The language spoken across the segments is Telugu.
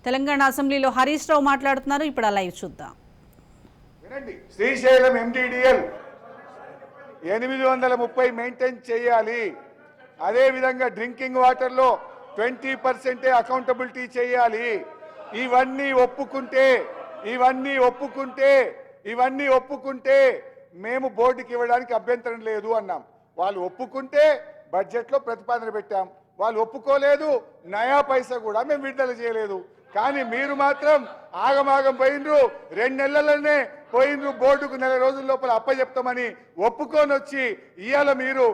తెలంగాణ అసెంబ్లీలో హరీష్ రావు మాట్లాడుతున్నారు. ఇప్పుడు ఆ లైవ్ చూద్దాం. వినండి. శ్రీశైలం ఎంటీడీఎల్ 830 మెయింటైన్ చేయాలి. అదే విధంగా డ్రింకింగ్ వాటర్ లో 20% అకౌంటబిలిటీ చేయాలి. ఇవన్నీ ఒప్పుకుంటే మేము బోర్డుకి ఇవ్వడానికి అభ్యంతరం లేదు అన్నాం. వాళ్ళు ఒప్పుకుంటే బడ్జెట్ లో ప్రతిపాదన పెట్టాం. వాళ్ళు ఒప్పుకోలేదు, నయా పైసా కూడా మేము విడుదల చేయలేదు. కానీ మీరు మాత్రం ఆగమాగం పోయినరు. 2 నెలలనే పోయినరు. బోర్డుకు 4 రోజుల లోపల అప్పచెప్తామని ఒప్పుకొని వచ్చి ఇవాళ మీరు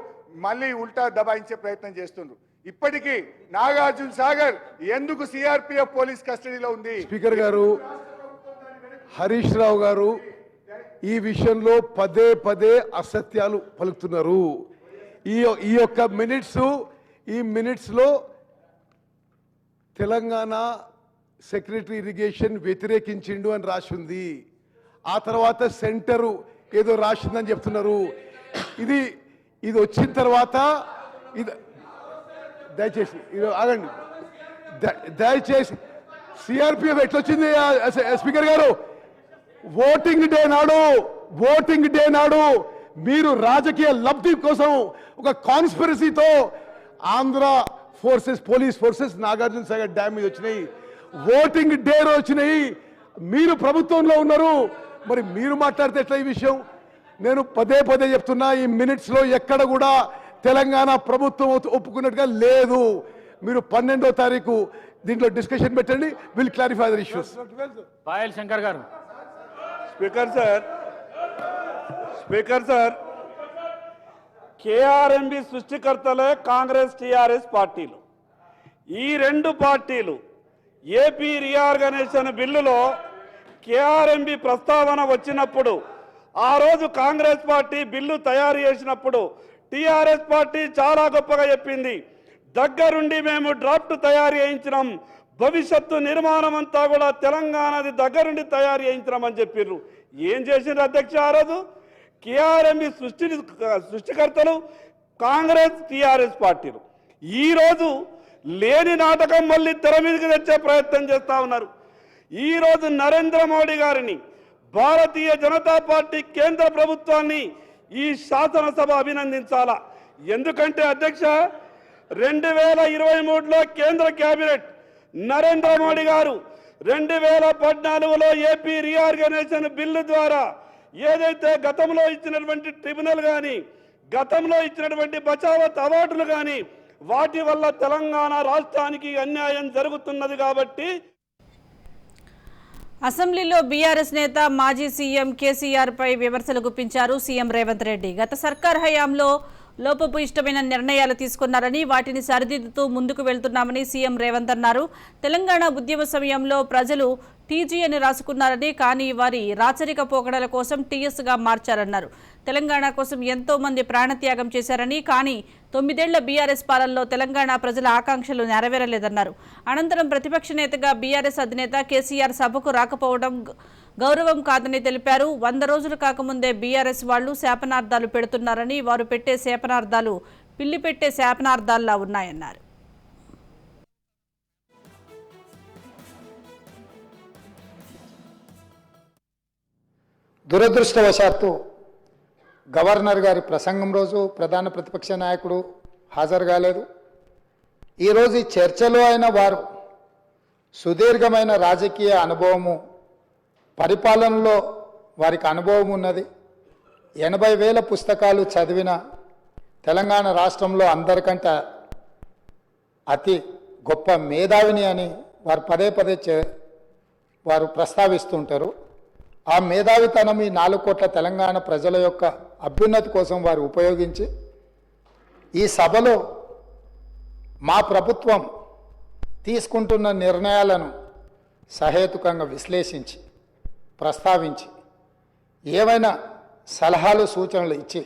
మళ్ళీ ఉల్టా దబాయించే ప్రయత్నం చేస్తున్నారు. ఇప్పటికీ నాగార్జున సాగర్ ఎందుకు సిఆర్పిఎఫ్ పోలీస్ కస్టడీలో ఉంది? స్పీకర్ గారు, హరీష్ రావు గారు ఈ విషయంలో పదే పదే అసత్యాలు పలుకుతున్నారు. ఈ యొక్క మినిట్స్ లో తెలంగాణ సెక్రటరీ ఇరిగేషన్ వ్యతిరేకించిండు అని రాసింది. ఆ తర్వాత సెంటరు ఏదో రాసిందని చెప్తున్నారు. ఇది వచ్చిన తర్వాత దయచేసి ఆగండి. దయచేసి సిఆర్పిఎఫ్ ఎట్లొచ్చింది స్పీకర్ గారు? ఓటింగ్ డే నాడు మీరు రాజకీయ లబ్ధి కోసం ఒక కాన్స్పిరసీతో Andhra forces, police forces Nagarjuna Sagar dam మీద వచ్చినాయి. ఓటింగ్ డే వచ్చినాయి. మీరు ప్రభుత్వంలో ఉన్నారు, మరి మీరు మాట్లాడితే ఎట్లా ఈ విషయం? నేను పదే పదే చెప్తున్నా, ఈ మినిట్స్ లో ఎక్కడ కూడా తెలంగాణ ప్రభుత్వం ఒప్పుకున్నట్టుగా లేదు. మీరు 12వ తారీఖు దీంట్లో డిస్కషన్ పెట్టండి. Will clarify the issues. Payal Shankar గారు. స్పీకర్ సార్, కేఆర్ఎంబి సృష్టికర్తలే కాంగ్రెస్ టీఆర్ఎస్ పార్టీలు. ఈ 2 పార్టీలు ఏపీ రీఆర్గనైజేషన్ బిల్లులో కేఆర్ఎంబి ప్రస్తావన వచ్చినప్పుడు, ఆ రోజు కాంగ్రెస్ పార్టీ బిల్లు తయారు చేసినప్పుడు టీఆర్ఎస్ పార్టీ చాలా గొప్పగా చెప్పింది. దగ్గరుండి మేము డ్రాఫ్ట్ తయారు చేయించినాం, భవిష్యత్తు నిర్మాణం అంతా కూడా తెలంగాణది దగ్గరుండి తయారు చేయించినాం అని చెప్పిర్రు. ఏం చేసిండ్రు అధ్యక్ష? ఆ రోజు కేఆర్ఎంబి సృష్టికర్తలు కాంగ్రెస్ టీఆర్ఎస్ పార్టీలు ఈరోజు లేని నాటకం మళ్ళీ తెర మీదకి తెచ్చే ప్రయత్నం చేస్తూ ఉన్నారు. ఈరోజు నరేంద్ర మోడీ గారిని, భారతీయ జనతా పార్టీ కేంద్ర ప్రభుత్వాన్ని ఈ శాసనసభ అభినందించాలా. ఎందుకంటే అధ్యక్ష, 2023లో కేంద్ర కేబినెట్ నరేంద్ర మోడీ గారు 2014లో ఏపీ రీఆర్గనైజేషన్ బిల్లు ద్వారా ఏదైతే గతంలో ఇచ్చినటువంటి ట్రిబ్యునల్ కానీ, గతంలో ఇచ్చినటువంటి బచావత్ అవార్డులు కానీ, వాటి వల్ల తెలంగాణ రాష్ట్రానికి అన్యాయం జరుగుతున్నది. కాబట్టి అసెంబ్లీలో బీఆర్ఎస్ నేత మాజీ సీఎం కేసీఆర్ పై విమర్శలు గుప్పించారు సీఎం రేవంత్ రెడ్డి. గత సర్కార్ హయాంలో లోపభూయిష్టమైన నిర్ణయాలు తీసుకున్నారని, వాటిని సరిదిద్దుతూ ముందుకు వెళ్తున్నామని సీఎం రేవంత్ అన్నారు. తెలంగాణ ఉద్యమ సమయంలో ప్రజలు టీజీ అని రాసుకున్నారని, కానీ వారి రాచరిక పోకడల కోసం టీఎస్గా మార్చారన్నారు. తెలంగాణ కోసం ఎంతో మంది ప్రాణత్యాగం చేశారని, కానీ 9 ఏళ్ల బీఆర్ఎస్ పాలనలో తెలంగాణ ప్రజల ఆకాంక్షలు నెరవేరలేదన్నారు. అనంతరం ప్రతిపక్ష నేతగా బీఆర్ఎస్ అధినేత కేసీఆర్ సభకు రాకపోవడం గౌరవం కాదని తెలిపారు. 100 రోజులు కాకముందే బీఆర్ఎస్ వాళ్లు శాపనార్థాలు పెడుతున్నారని, వారు పెట్టే శాపనార్థాలు పిల్లి పెట్టే శాపనార్థాల్లా ఉన్నాయన్నారు. దురదృష్టవశాత్తు గవర్నర్ గారి ప్రసంగం రోజు ప్రధాన ప్రతిపక్ష నాయకుడు హాజరు కాలేదు. ఈరోజు ఈ చర్చలో అయిన వారు సుదీర్ఘమైన రాజకీయ అనుభవము, పరిపాలనలో వారికి అనుభవం ఉన్నది. 80,000 పుస్తకాలు చదివిన తెలంగాణ రాష్ట్రంలో అందరికంటే అతి గొప్ప మేధావిని అని వారు పదే పదే వారు ప్రస్తావిస్తుంటారు. ఆ మేధావితనం ఈ 4 కోట్ల తెలంగాణ ప్రజల యొక్క అభ్యున్నతి కోసం వారు ఉపయోగించి ఈ సభలో మా ప్రభుత్వం తీసుకుంటున్న నిర్ణయాలను సహేతుకంగా విశ్లేషించి, ప్రస్తావించి, ఏమైనా సలహాలు సూచనలు ఇచ్చి,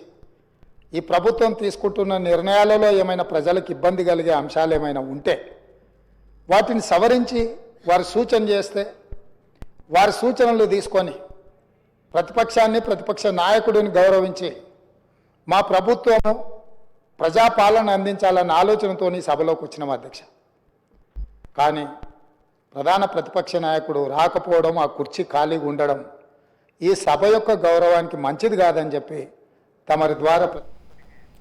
ఈ ప్రభుత్వం తీసుకుంటున్న నిర్ణయాలలో ఏమైనా ప్రజలకు ఇబ్బంది కలిగే అంశాలు ఏమైనా ఉంటే వాటిని సవరించి వారు సూచన చేస్తే, వారి సూచనలు తీసుకొని ప్రతిపక్షాన్ని, ప్రతిపక్ష నాయకుడిని గౌరవించి మా ప్రభుత్వము ప్రజాపాలన అందించాలన్న ఆలోచనతో సభలోకి వచ్చినాం అధ్యక్ష. కానీ ప్రధాన ప్రతిపక్ష నాయకుడు రాకపోవడం, ఆ కుర్చీ ఖాళీగా ఉండడం ఈ సభ యొక్క గౌరవానికి మంచిది కాదని చెప్పి తమరి ద్వారా